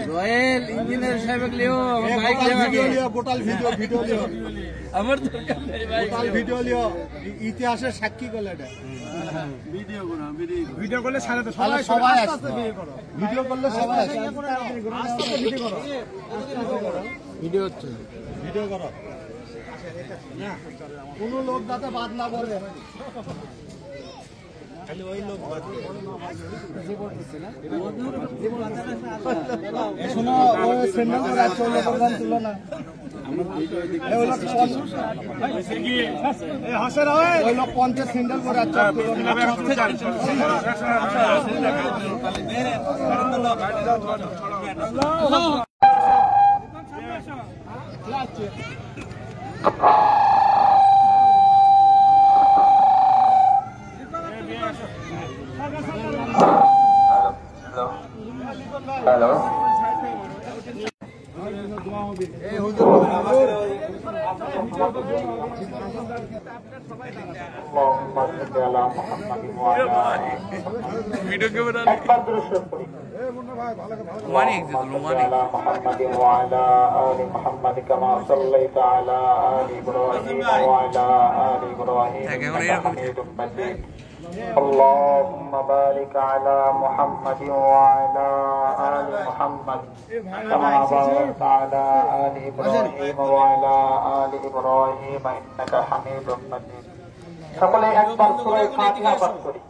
royal engineer সাহেব লিও bike লিও total video লিও আমার দরকার নেই ভাই টোটাল ভিডিও লিও ইতিহাসের সাক্ষী করলে এটা ভিডিও করলে সবাই আসবে ভিডিও করলে সবাই আসবে আস্তে ভিডিও হচ্ছে ভিডিও করো না কোন লোক যাতে বাদ না পড়ে খালি ওই লোক বাদ শোনো ওই সেন্ডাল করে চলে প্রধান তুলো না ওই লোক 50 সেন্ডাল করে হ্যালো ভিডিও ক্যামেরা একবার দৃশ্য করি মানিক দিলো মানিক محمد وعلى آل محمد كما صليت على آل إبراهيم وعلى آل إبراهيم إنك حميد مجيد اللهم بارك على محمد وعلى آل محمد كما باركت على آل إبراهيم وعلى آل إبراهيم إنك حميد مجيد সকলে একবার সূরা ফাতিহা পাঠ করি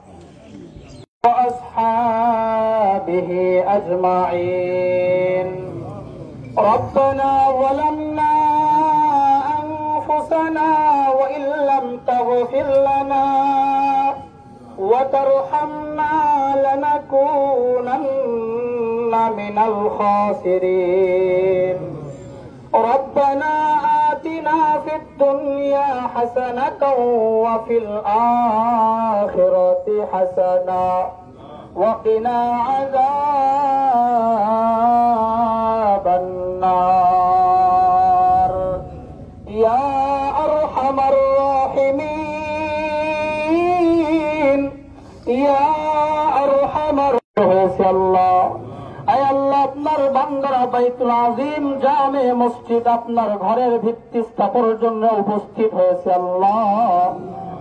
وأصحابه أجمعين ربنا ظلمنا أنفسنا وإن لم تغفر لنا وترحمنا لنكونن من الخاسرين ربنا آتنا في الدنيا حسنة وفي الآخرة حسنة وقنا عذاب النار يا أرحم الراحمين يا أرحم الراحمين আয় আল্লাহ আপনার বান্দারা বাইতুল আজিম জামে মসজিদ আপনার ঘরের ভিত্তি স্থাপনের জন্য উপস্থিত হয়েছে আল্লাহ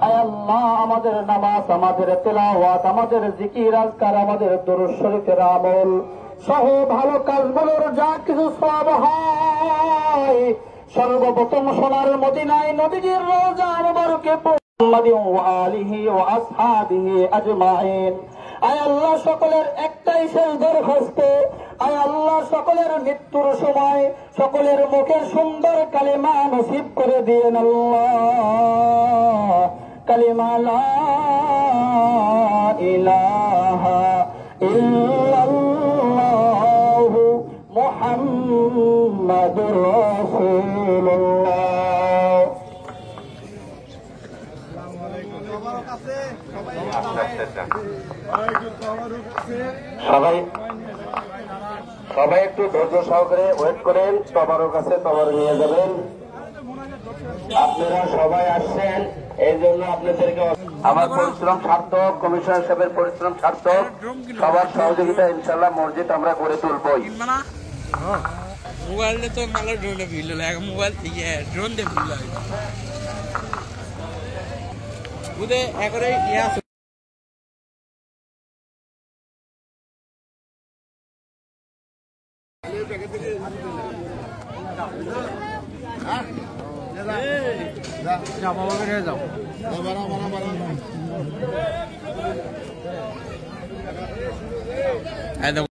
আয় আল্লাহ আমাদের নামাজ আমাদের তেলাওয়াত আমাদের জিকির আজকার আমাদের দুরূদ শরীফের আমল সহ ভালো কাজগুলোর যা কিছু সওয়াব হয় সর্বপ্রথম সোনার মদিনায় নবীজির রওজা মুবারকে মুহাম্মাদি ওয়া আলিহি ওয়া আসহাবিহি আজমাইন আয় আল্লাহ সকলের একটাই শেষ দরখাস্ত আয় আল্লাহ সকলের মৃত্যুর সময় সকলের মুখে সুন্দর কালিমা নসিব করে দিয়েন আল্লাহ কালিমা লা ইলাহা ইল্লাল্লাহু মুহাম্মাদুর রাসূলুল্লাহ সবাই একটু ধৈর্য সহকারে ওয়েট করেন তবারক আছে তবার নিয়ে যাবেন আপনারা সবাই আসছেন এই জন্য আপনাদেরকে আমার পরিশ্রম সার্থক কমিশনার সাহেবের পরিশ্রম সার্থক সবার সহযোগিতা ইনশাল্লাহ মসজিদ আমরা করে তুলবই মোবাইল তো ভালো ড্রোনে ভিড় লাগে মোবাইল থেকে ড্রোন দিয়ে ভিড় লাগে বুঝে একরে ইয়া যাও